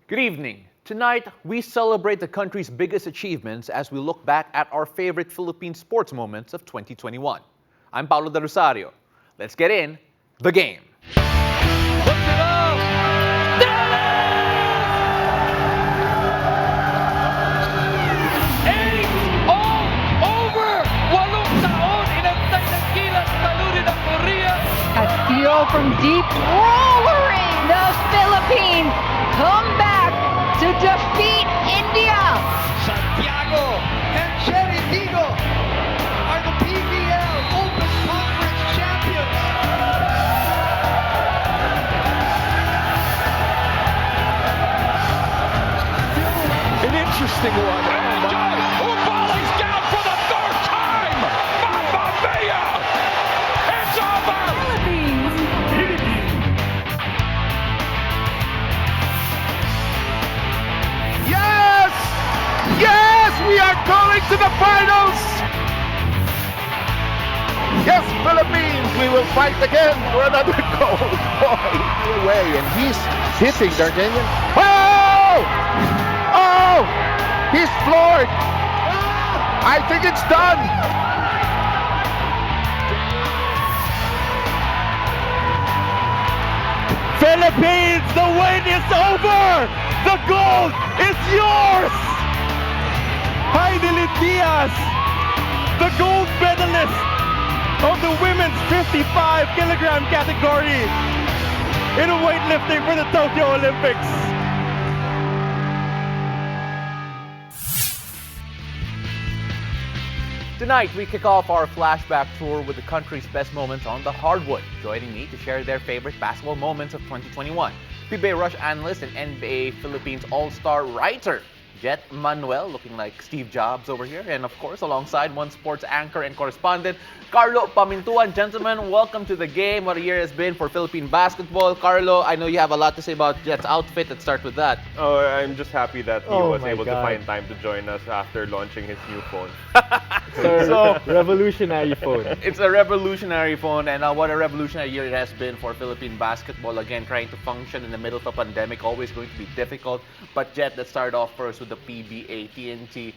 Good evening. Tonight, we celebrate the country's biggest achievements as we look back at our favorite Philippine sports moments of 2021. I'm Paulo de Rosario. Let's get in the game. Puts it up. Eight all over. Walong taon inantay ng Gilas, talunin ang Korea. A steal from deep, lowering the Philippines come back to defeat India. Santiago and Cherry Digo are the PBL Open Conference champions. An interesting one. Ubali's down for the third time. Mamma mia! It's over. Yes! Yes! We are going to the finals! Yes, Philippines, we will fight again for another goal. Boy, away, and he's hitting Dargenian. Oh! Oh! He's floored. I think it's done. Philippines, the win is over! The gold is yours! Finally, Diaz, the gold medalist of the women's 55-kilogram category in weightlifting for the Tokyo Olympics. Tonight, we kick off our flashback tour with the country's best moments on the hardwood. Joining me to share their favorite basketball moments of 2021, PBA Rush analyst and NBA Philippines All-Star writer, Jet Manuel, looking like Steve Jobs over here. And of course, alongside one sports anchor and correspondent, Carlo Pamintuan. Gentlemen, welcome to the game. What a year has been for Philippine basketball. Carlo, I know you have a lot to say about Jet's outfit. Let's start with that. Oh, I'm just happy that he Oh was my able to God. find time to join us after launching his new phone. So, revolutionary phone. It's a revolutionary phone, and what a revolutionary year it has been for Philippine basketball. Again, trying to function in the middle of a pandemic, always going to be difficult. But Jet, let's start off first with the PBA, TNT,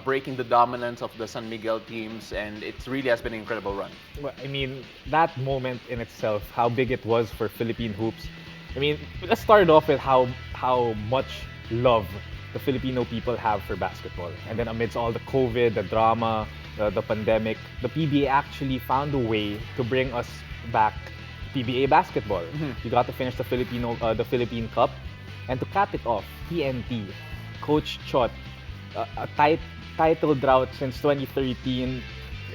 breaking the dominance of the San Miguel teams, and it really has been an incredible run. Well, I mean, that moment in itself, how big it was for Philippine hoops. I mean, let's start off with how much love the Filipino people have for basketball. And then amidst all the COVID, the drama, the pandemic, the PBA actually found a way to bring us back PBA basketball. We got to finish the Philippine Cup, and to cap it off, TNT, Coach Chot, a title drought since 2013.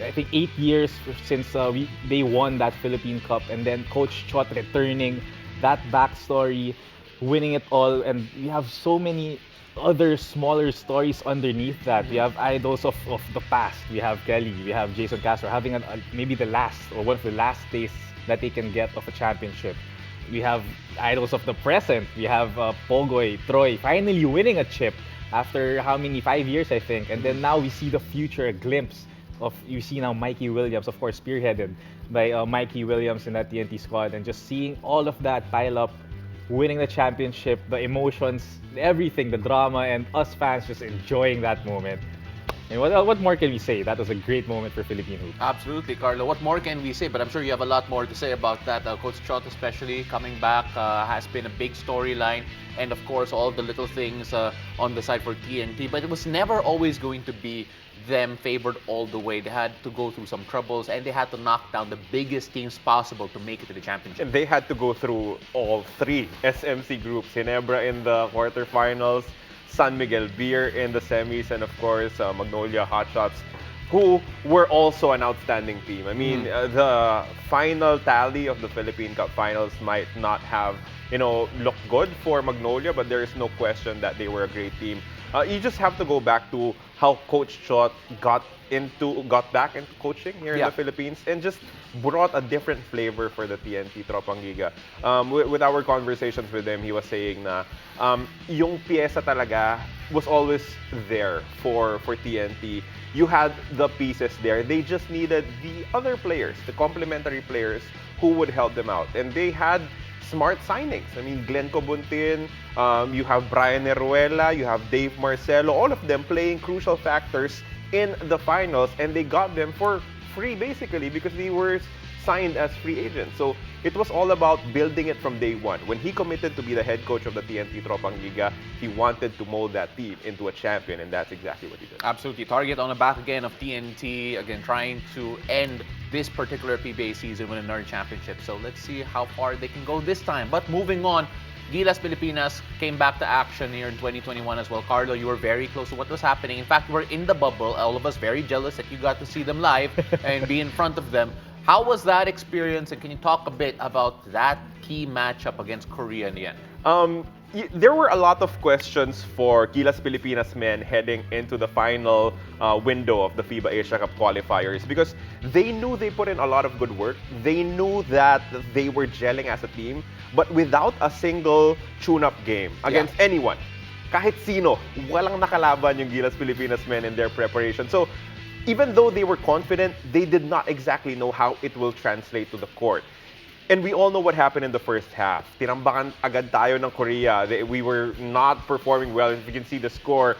I think 8 years since they won that Philippine Cup, and then Coach Chot returning, that backstory, winning it all, and we have so many other smaller stories underneath that. We have idols of the past. We have Kelly, we have Jason Castro having maybe the last or one of the last tastes that they can get of a championship. We have idols of the present. We have Pogoy, Troy finally winning a chip after how many, 5 years I think. And then now we see the future, a glimpse of, you see now Mikey Williams, of course spearheaded by Mikey Williams in that TNT squad, and just seeing all of that pile up, winning the championship, the emotions, everything, the drama, and us fans just enjoying that moment. And what more can we say? That was a great moment for Philippine hoops. Absolutely, Carlo. What more can we say? But I'm sure you have a lot more to say about that. Coach Chot, especially coming back, has been a big storyline. And of course, all the little things on the side for TNT. But it was never always going to be them favored all the way. They had to go through some troubles, and they had to knock down the biggest teams possible to make it to the championship. And they had to go through all three SMC groups. Ginebra in the quarterfinals, San Miguel Beer in the semis, and of course, Magnolia Hotshots, who were also an outstanding team. I mean, the final tally of the Philippine Cup finals might not have, looked good for Magnolia, but there is no question that they were a great team. You just have to go back to how Coach Chot got back into coaching here in the Philippines and just brought a different flavor for the TNT Tropang Giga. With our conversations with him, he was saying na yung pieza talaga was always there for TNT. You had the pieces there. They just needed the other players, the complementary players who would help them out. And they had smart signings. I mean, Glenn Cobuntin, you have Brian Neruela, you have Dave Marcelo, all of them playing crucial factors in the finals, and they got them for free basically because they were signed as free agents. So it was all about building it from day one. When he committed to be the head coach of the TNT Tropang GIGA, he wanted to mold that team into a champion, and that's exactly what he did. Absolutely. Target on the back again of TNT, again trying to end this particular PBA season with another championship. So let's see how far they can go this time. But moving on, Gilas Pilipinas came back to action here in 2021 as well. Carlo, you were very close to what was happening. In fact, we were in the bubble. All of us very jealous that you got to see them live and be in front of them. How was that experience, and can you talk a bit about that key matchup against Korea in the end? There were a lot of questions for Gilas Pilipinas men heading into the final window of the FIBA Asia Cup qualifiers because they knew they put in a lot of good work. They knew that they were gelling as a team, but without a single tune-up game against anyone. Kahit sino, walang nakalaban yung Gilas Pilipinas men in their preparation. So, even though they were confident, they did not exactly know how it will translate to the court. And we all know what happened in the first half. Tinambakan agad tayo ng Korea. We were not performing well. If you can see the score,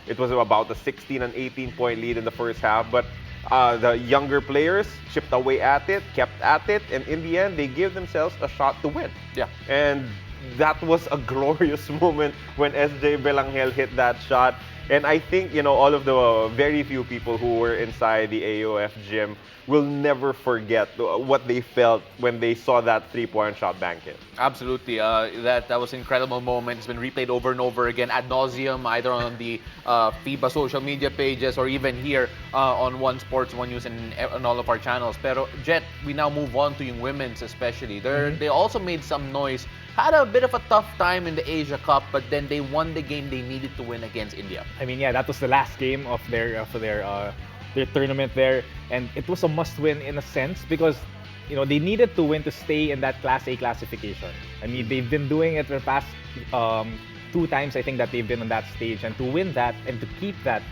it was about a 16 and 18 point lead in the first half. But the younger players chipped away at it, kept at it, and in the end, they gave themselves a shot to win. Yeah. And that was a glorious moment when SJ Belangel hit that shot. And I think, you know, all of the very few people who were inside the AOF gym will never forget what they felt when they saw that three-point shot bank in. Absolutely. That was an incredible moment. It's been replayed over and over again ad nauseum, either on the FIBA social media pages or even here on One Sports, One News, and on all of our channels. Pero, Jet, we now move on to yung women's especially. They also made some noise. Had a bit of a tough time in the Asia Cup, but then they won the game they needed to win against India. I mean, yeah, that was the last game of their tournament there, and it was a must-win in a sense because, you know, they needed to win to stay in that Class A classification. I mean, they've been doing it the past 2 times, I think, that they've been on that stage, and to win that and to keep that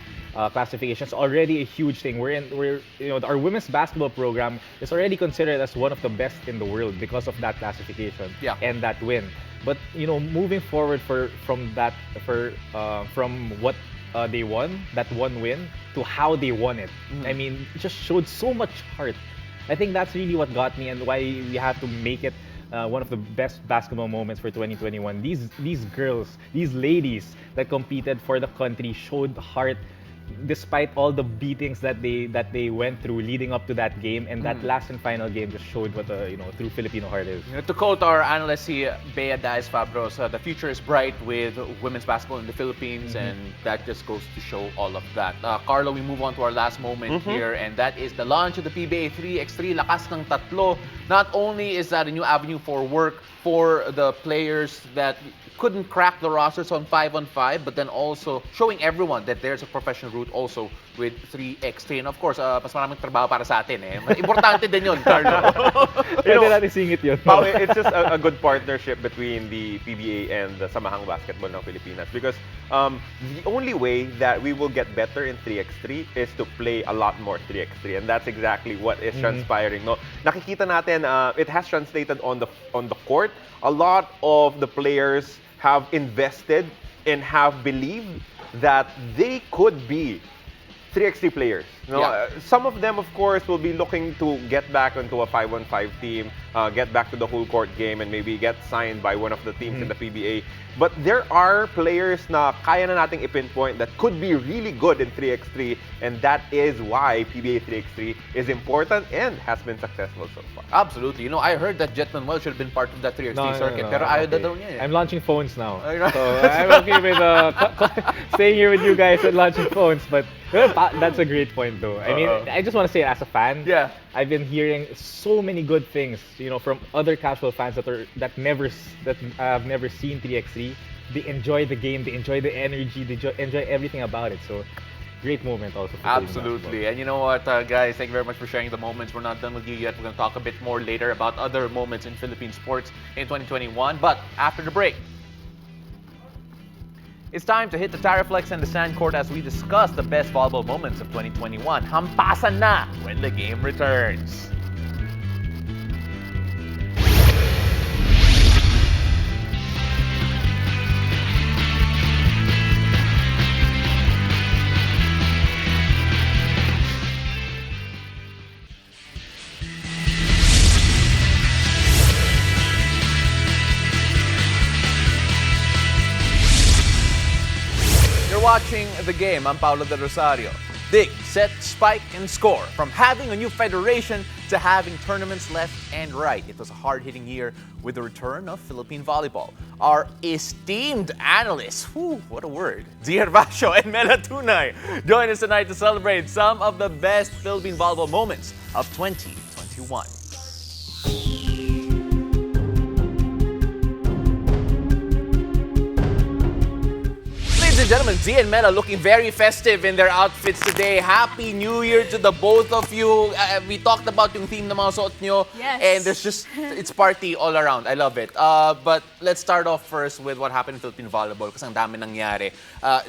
classification is already a huge thing. Our women's basketball program is already considered as one of the best in the world because of that classification and that win. But, you know, moving forward from what they won, that one win, to how they won it. I mean, it just showed so much heart. I think that's really what got me and why we have to make it one of the best basketball moments for 2021. These girls, these ladies that competed for the country showed heart despite all the beatings that they went through leading up to that game, and that last and final game just showed what true Filipino heart is. To quote our analyst here, Bea Diaz Fabros, the future is bright with women's basketball in the Philippines, and that just goes to show all of that. Carlo, we move on to our last moment here, and that is the launch of the PBA 3x3 Lakas ng Tatlo. Not only is that a new avenue for work for the players that couldn't crack the rosters on 5-on-5, but then also showing everyone that there's a professional route also with 3x3. And of course, mas maraming trabaho para sa atin eh. Importante din yun, Carlo. Pwede natin singit yun. It's just a good partnership between the PBA and the Samahang Basketball ng Pilipinas because the only way that we will get better in 3x3 is to play a lot more 3x3, and that's exactly what is transpiring. No, nakikita natin it has translated on the court. A lot of the players have invested and have believed that they could be 3x3 players. Some of them, of course, will be looking to get back into a 5-on-5 team, get back to the whole court game, and maybe get signed by one of the teams in the PBA. But there are players na kaya na nating i-pinpoint that could be really good in 3x3, and that is why PBA 3x3 is important and has been successful so far. Absolutely. You know, I heard that Jet Manuel should have been part of that 3x3 circuit, pero ayaw daw niya eh. I'm launching phones now. So I'm okay with staying here with you guys and launching phones, but that's a great point though. I mean, I just want to say as a fan, I've been hearing so many good things, you know, from other casual fans that have never seen 3x3. They enjoy the game, they enjoy the energy, they enjoy everything about it. So great moment also for absolutely. And you know what, guys, thank you very much for sharing the moments. We're not done with you yet. We're going to talk a bit more later about other moments in Philippine sports in 2021. But after the break, it's time to hit the Tariflex and the Sand Court as we discuss the best volleyball moments of 2021. Hampasan na when the game returns. watching the game, I'm Paolo de Rosario. Dig, set, spike, and score. From having a new federation to having tournaments left and right. It was a hard-hitting year with the return of Philippine volleyball. Our esteemed analysts, what a word, Zee Herbacio and Mela Tunay, join us tonight to celebrate some of the best Philippine volleyball moments of 2021. Ladies and gentlemen, Zee and Mela looking very festive in their outfits today. Happy New Year to the both of you. We talked about yung theme na mga suot nyo. Yes. And there's just, it's party all around. I love it. But let's start off first with what happened in Philippine volleyball kasi ang dami nangyari.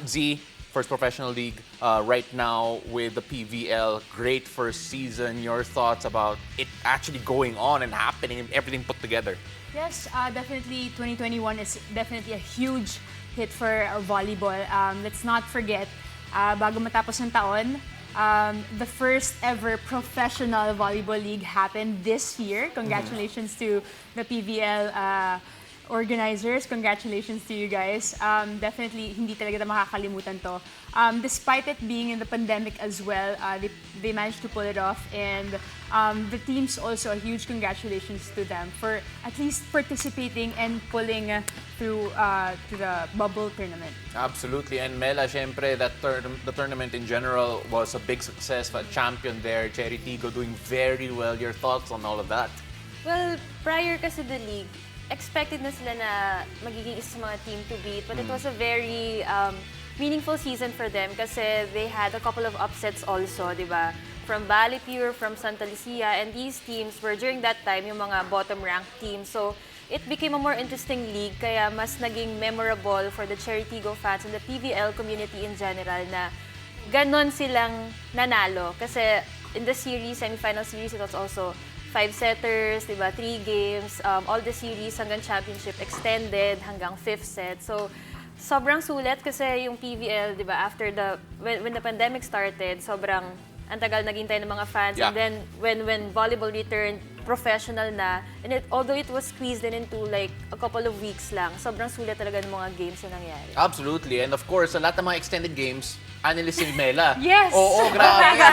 Zee, first professional league right now with the PVL. Great first season. Your thoughts about it actually going on and happening and everything put together? Yes, definitely 2021 is definitely a huge hit for volleyball. Let's not forget, bago matapos ng taon, the first ever professional volleyball league happened this year. Congratulations to the PVL organizers. Congratulations to you guys. Definitely, hindi talaga makakalimutan to. Despite it being in the pandemic as well, they managed to pull it off. And the teams also, a huge congratulations to them for at least participating and pulling through to the bubble tournament. Absolutely. And Mela, syempre, the tournament in general was a big success. A champion there, Cherry Tigo, doing very well. Your thoughts on all of that? Well, prior kasi the league, expected na sila na magiging isa sa mga team to beat. But it was a very meaningful season for them kasi they had a couple of upsets also, di ba? From Balipure, from Santa Lucia, and these teams were during that time yung mga bottom-ranked teams. So it became a more interesting league kaya mas naging memorable for the Cherry Tigo fans and the PVL community in general na ganon silang nanalo. Kasi in the series, semi-final series, it was also 5-setters, diba? 3 games, all the series hanggang championship extended hanggang 5th set. So, sobrang sulit kasi yung PVL, diba? After when the pandemic started, sobrang antagal naghintay ng mga fans. Yeah. And then, when volleyball returned, professional na. And although it was squeezed in into like a couple of weeks lang, sobrang sulit talaga ng mga games na nangyari. Absolutely. And of course, sa lahat ng mga extended games, analyst si Mela. Yes! Oo, grabe.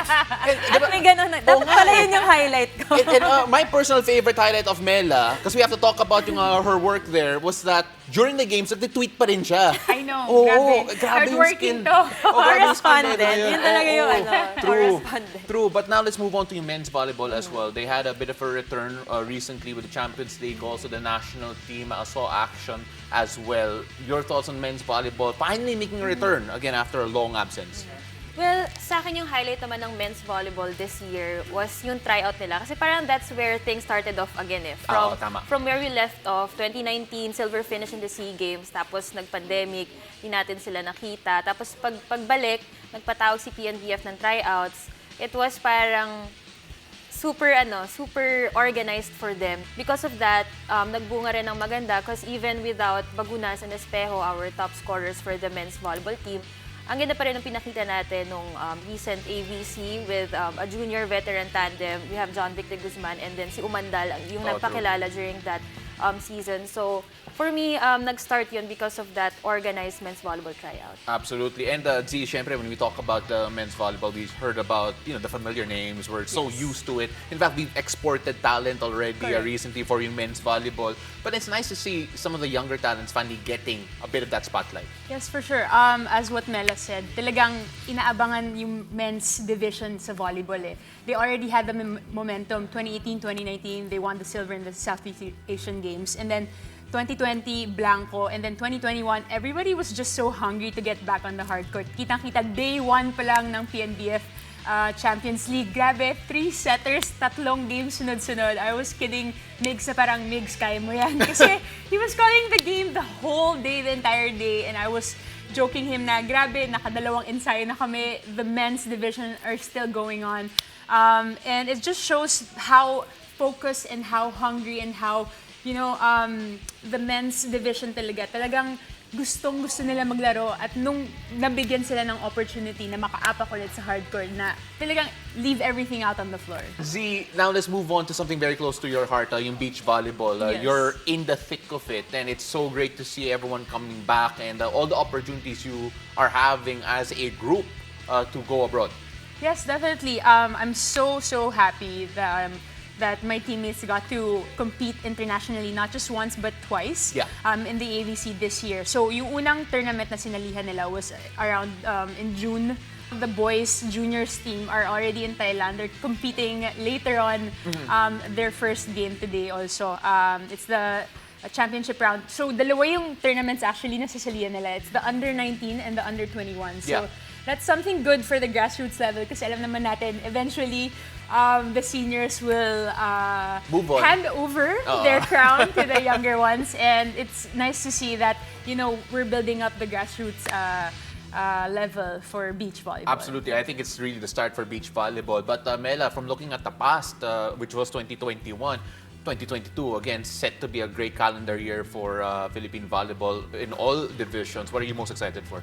At may ganun na. Dapat pala yun yung highlight ko. And my personal favorite highlight of Mela, because we have to talk about yung, her work there, was that during the games, nag-tweet pa rin siya. I know, Oo, grabe. yung Hardworking skill. to. Correspondent. Grabe yung skill Yun talaga yung True. correspondent. True. But now let's move on to yung men's volleyball as well. They had a bit of a return recently with the Champions League, also the national team. I saw action as well. Your thoughts on men's volleyball finally making a return again after a long absence? Well, sa akin yung highlight naman ng men's volleyball this year was yung tryout nila. Kasi parang that's where things started off again eh. From where we left off, 2019, silver finish in the SEA Games. Tapos nag-pandemic, di natin sila nakita. Tapos pagbalik, nagpatawag si PNBF ng tryouts. It was parang super organized for them. Because of that, nagbunga rin ng maganda because even without Bagunas and Espejo, our top scorers for the men's volleyball team, ang ganda pa rin ang pinakita natin nung recent AVC with a junior veteran tandem. We have John Victor Guzman and then si Umandal, yung nagpakilala during that season. So, for me, nag-start yun because of that organized men's volleyball tryout. Absolutely. And Zee, syempre, when we talk about the men's volleyball, we've heard about the familiar names. We're so used to it. In fact, we've exported talent already recently for yung men's volleyball. But it's nice to see some of the younger talents finally getting a bit of that spotlight. Yes, for sure. As what Mela said, talagang inaabangan yung men's division sa volleyball eh. They already had the momentum. 2018, 2019, they won the silver in the Southeast Asian Games. And then 2020, blanco. And then 2021, everybody was just so hungry to get back on the hard court. Kitang-kita, day 1 pa lang ng PNBF Champions League. Grabe, 3-setters, 3 games sunod-sunod. I was kidding Migs na parang, Migs, kaya mo yan. Kasi he was calling the game the whole day, the entire day. And I was joking him na, grabe, nakadalawang ensayo na kami. The men's division are still going on. And it just shows how focused and how hungry and how the men's division talagang gustong-gusto nila maglaro at nung nabigyan sila ng opportunity na makaapak ulit sa hardcore na talagang leave everything out on the floor. Z, now let's move on to something very close to your heart, yung beach volleyball. Yes. You're in the thick of it and it's so great to see everyone coming back and all the opportunities you are having as a group to go abroad. Yes, definitely. I'm so happy that my teammates got to compete internationally, not just once but twice in the AVC this year. So yung unang tournament na sinalihan nila was around in June. The boys juniors team are already in Thailand. They're competing later on their first game today also. It's the championship round. So dalawa yung tournaments actually na sasalihan nila. It's the under-19 and the under-21. So that's something good for the grassroots level kasi alam naman natin eventually the seniors will hand over their crown to the younger ones, and it's nice to see that we're building up the grassroots level for beach volleyball. Absolutely, I think it's really the start for beach volleyball. But Mela, from looking at the past, which was 2021, 2022, again, set to be a great calendar year for Philippine volleyball in all divisions. What are you most excited for?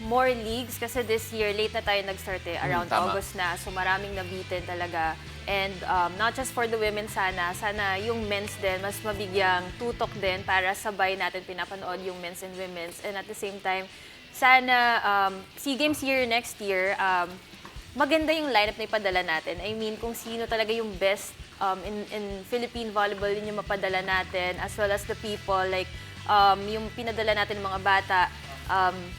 More leagues kasi this year late na tayo nag-start around August na, so maraming nabitin talaga, and not just for the women, sana yung men's din mas mabigyang tutok din para sabay natin pinapanood yung men's and women's, and at the same time sana SEA Games year next year maganda yung lineup na ipadala natin. I mean kung sino talaga yung best in Philippine volleyball yun yung mapadala natin, as well as the people like yung pinadala natin ng mga bata.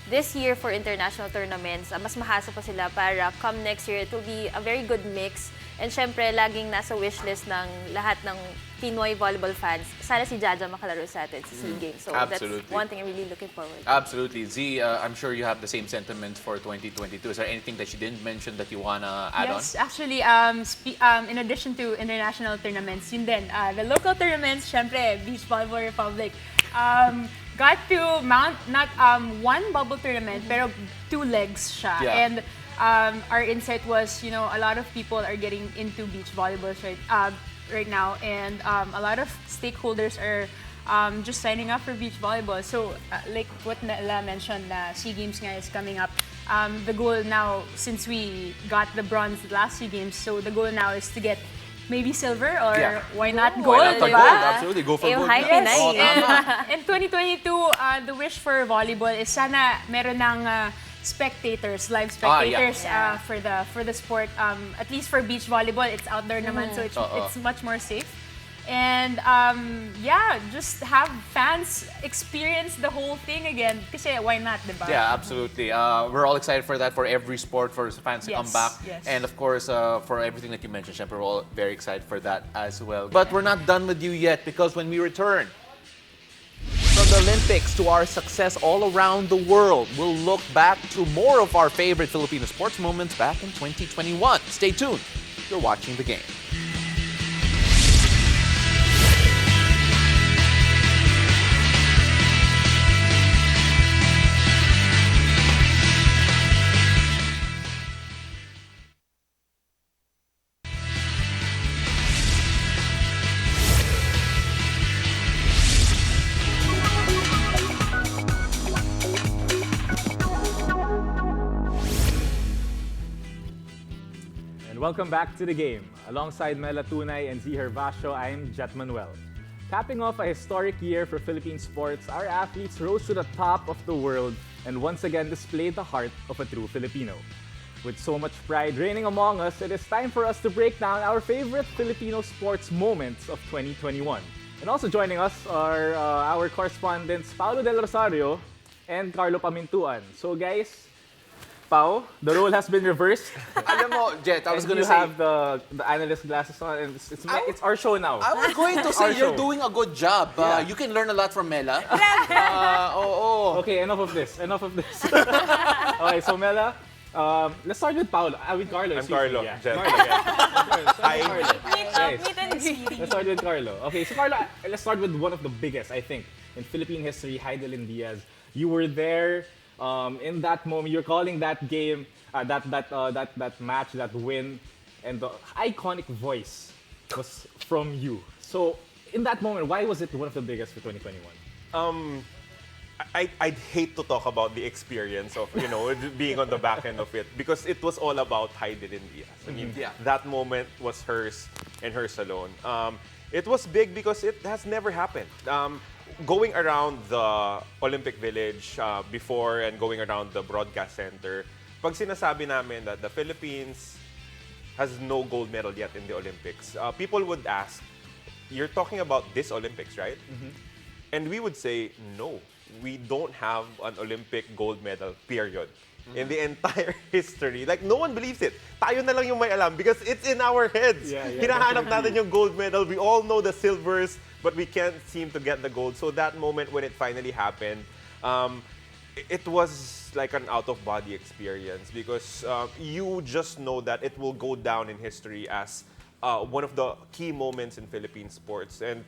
This year for international tournaments, mas mahasa pa sila para come next year, it will be a very good mix. And syempre, laging nasa wishlist ng lahat ng Pinoy volleyball fans. Sana si Jaja makalaro sa atin sa SEA Games. So Absolutely. That's one thing I'm really looking forward to. Absolutely. Z, I'm sure you have the same sentiments for 2022. Is there anything that you didn't mention that you want to add on? Yes, actually, in addition to international tournaments, yun din, the local tournaments, syempre, Beach Volleyball Republic, got to mount not one bubble tournament, pero 2 legs siya. And our insight was, a lot of people are getting into beach volleyball right now, and a lot of stakeholders are just signing up for beach volleyball. So, like what Nela mentioned, SEA Games nga is coming up. The goal now, since we got the bronze last SEA Games, so the goal now is to get maybe silver or why not gold, why not gold? Absolutely, go for gold. Yes. In 2022, the wish for volleyball is sana meron ng spectators, live spectators for the sport. At least for beach volleyball, it's outdoor naman, so it's much more safe. And just have fans experience the whole thing again. Kasi why not, diba? Yeah, absolutely. We're all excited for that, for every sport, for fans to come back. Yes. And of course, for everything that you mentioned, Shep, we're all very excited for that as well. But we're not done with you yet, because when we return, from the Olympics to our success all around the world, we'll look back to more of our favorite Filipino sports moments back in 2021. Stay tuned. You're watching The Game. Welcome back to The Game. Alongside Mela Tunay and Z Hervasio, I'm Jet Manuel. Capping off a historic year for Philippine sports, our athletes rose to the top of the world and once again displayed the heart of a true Filipino. With so much pride reigning among us, it is time for us to break down our favorite Filipino sports moments of 2021. And also joining us are our correspondents Paulo Del Rosario and Carlo Pamintuan. So guys, Pao, the role has been reversed. Alam mo, Jet, I was going to you say... have the analyst glasses on, and it's our show now. I was going to say you're doing a good job. You can learn a lot from Mela. Okay, enough of this. Okay, so Mela, let's start with Paolo. With Carlo. I'm Carlo. Yeah. Jet. Let's start with Carlo. Okay, so Carlo, let's start with one of the biggest, I think, in Philippine history, Heidelin Diaz. You were there in that moment. You're calling that game, that match, that win, and the iconic voice was from you. So in that moment, why was it one of the biggest for 2021? I'd hate to talk about the experience of, being on the back end of it because it was all about Heidelin Diaz. I mean, that moment was hers and hers alone. It was big because it has never happened. Going around the Olympic Village before and going around the broadcast center, pag sinasabi namin that the Philippines has no gold medal yet in the Olympics, people would ask, you're talking about this Olympics, right? And we would say, no, we don't have an Olympic gold medal, period. In the entire history. Like, no one believes it. Tayo na lang yung may alam because it's in our heads. Hinahanap natin yung gold medal. We all know the silvers, but we can't seem to get the gold. So that moment when it finally happened, it was like an out-of-body experience because you just know that it will go down in history as one of the key moments in Philippine sports. And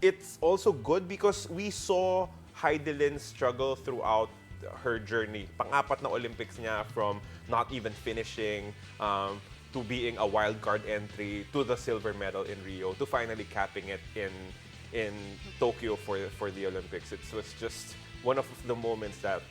it's also good because we saw Heidelin struggle throughout her journey. Pang-apat na Olympics niya, from not even finishing to being a wild card entry to the silver medal in Rio to finally capping it in Tokyo for the Olympics. It was just one of the moments that,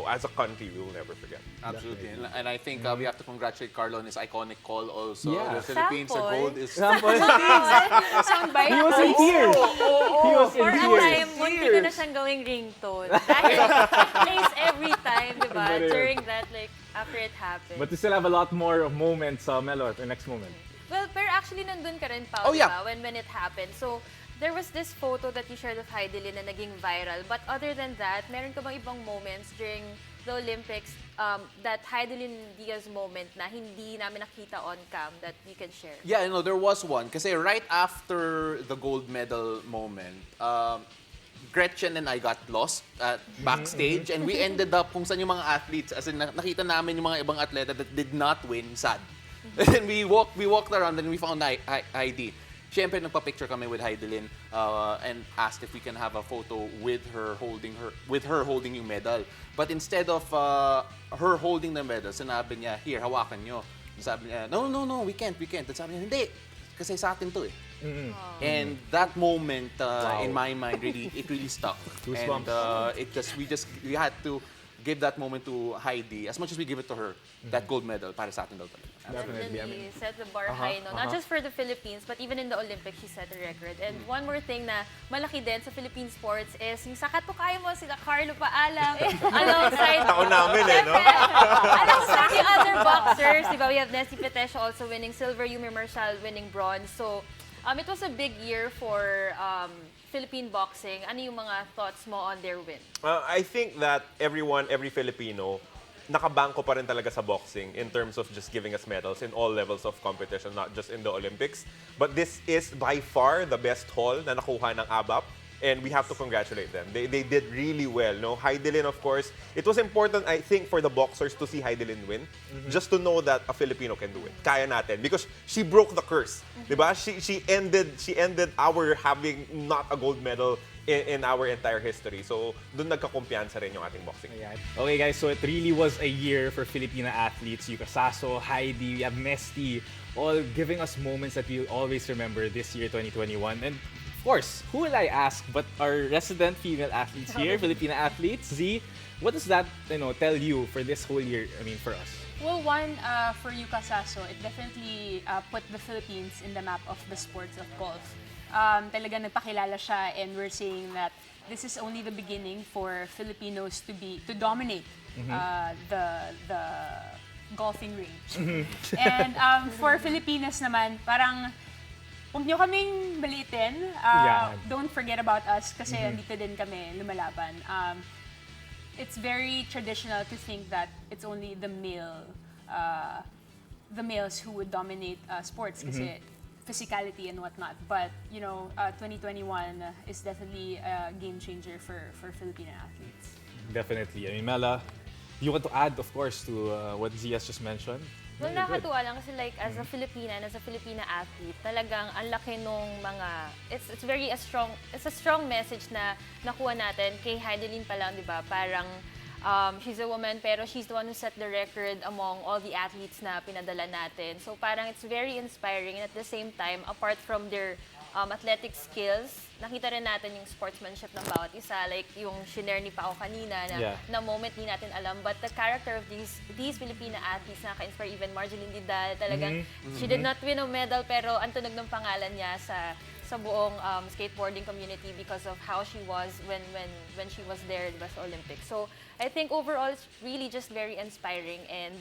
as a country, we will never forget. Absolutely. And I think we have to congratulate Carlo on his iconic call also. Yeah. The Philippines, the gold is... Soundbite. He was in tears. He was in For a tears. time, munti ko na siyang gawing ringtone. Dahil it plays every time, di ba? During that, like, after it happened. But you still have a lot more moments, Melo, the next moment. Well, pero actually nandun ka rin, Pao, diba? When it happened. So, there was this photo that you shared of Heidelin na naging viral. But other than that, meron ka bang ibang moments during the Olympics, that Heidelin Diaz moment na hindi namin nakita on cam that you can share? Yeah, there was one. Kasi right after the gold medal moment, Gretchen and I got lost at backstage and we ended up kung saan yung mga athletes. As in, nakita namin yung mga ibang atleta that did not win, sad. And we walked around and we found Heidi. Siyempre, nagpa-picture kami with Heidelin and asked if we can have a photo with her holding yung medal. But instead of her holding the medal, sinabi niya, here, hawakan nyo. Sabi niya, no, we can't. At sabi niya, hindi, kasi sa atin to eh. And that moment, in my mind, it really stuck. And we had to give that moment to Heidi, as much as we give it to her, that gold medal para sa atin daw talaga. Definitely set the bar high, no? Not just for the Philippines, but even in the Olympics, she set a record. And one more thing na malaki din sa Philippine sports is yung sakat po kaya mo sila Carlo Paalam alongside Taon namin no? Alongside the other boxers, diba? We have Nessie Petesio also winning silver, Yumi Marshall winning bronze. So, it was a big year for Philippine boxing. Ano yung mga thoughts mo on their win? I think that every Filipino, nakabangko pa rin talaga sa boxing in terms of just giving us medals in all levels of competition, not just in the Olympics. But this is by far the best haul na nakuha ng ABAP. And we have to congratulate them. They did really well. No? Heidelin, of course, it was important, I think, for the boxers to see Heidelin win, just to know that a Filipino can do it. Kaya natin. Because she broke the curse. Diba? She ended our having not a gold medal in our entire history. So, dun nagkakumpiyansa rin yung ating boxing. Okay, guys, so it really was a year for Filipina athletes. Yuka Saso, Heidi, we have Nesty, all giving us moments that we'll always remember this year, 2021. And of course, who will I ask but our resident female athletes here, Filipina athletes. Z, what does that tell you for this whole year, for us? Well, one, for Yuka Saso, it definitely put the Philippines in the map of the sports of golf. Talaga nagpakilala siya, and we're saying that this is only the beginning for Filipinos to dominate the golfing range. And for Filipinas naman, parang huwag nyo kaming maliitin. Don't forget about us kasi andito din kami lumalaban. It's very traditional to think that it's only the males who would dominate sports kasi physicality and whatnot. But 2021 is definitely a game changer for Filipino athletes. Definitely. Mela, you want to add, of course, to what Zia's just mentioned? Well, nakakatuwa lang kasi like as a Filipina and as a Filipina athlete, talagang ang laki nung mga it's a strong message na nakuha natin kay Heidelin pa lang, 'di ba? Parang she's a woman pero she's the one who set the record among all the athletes na pinadala natin. So parang it's very inspiring, and at the same time, apart from their athletic skills. Nakita rin natin yung sportsmanship ng bawat isa, like yung shinare ni Pao kanina na moment di natin alam. But the character of these Filipina athletes nakaka-inspire, even Marjeline Didal, talagang she did not win a medal pero ang tunog ng pangalan niya sa buong skateboarding community because of how she was when she was there in the Olympics. So I think overall it's really just very inspiring, and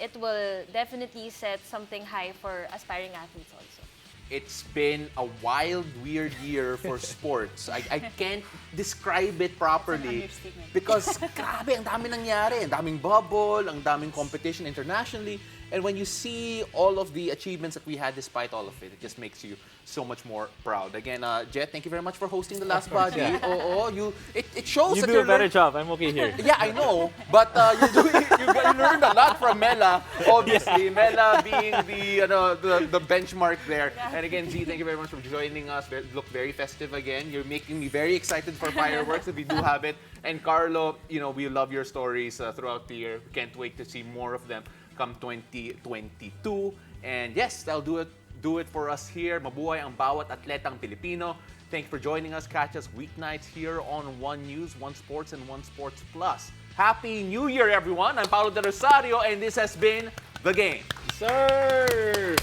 it will definitely set something high for aspiring athletes also. It's been a wild, weird year for sports. I can't describe it properly because grabe, ang dami nangyari. Ang daming bubble, ang daming competition internationally. And when you see all of the achievements that we had despite all of it, it just makes you so much more proud. Again, Jet, thank you very much for hosting the last body. It shows you that do a better job. I'm okay here. Yeah, I know, but you learned a lot from Mela. Obviously, Mela being the benchmark there. And again, Z, thank you very much for joining us. Look very festive again. You're making me very excited for fireworks if we do have it. And Carlo, we love your stories throughout the year. Can't wait to see more of them come 2022. And yes, that'll do it for us here. Mabuhay ang bawat atletang Pilipino. Thank you for joining us. Catch us weeknights here on One News, One Sports, and One Sports Plus. Happy New Year, everyone. I'm Paolo De Rosario, and this has been The Game. Sir!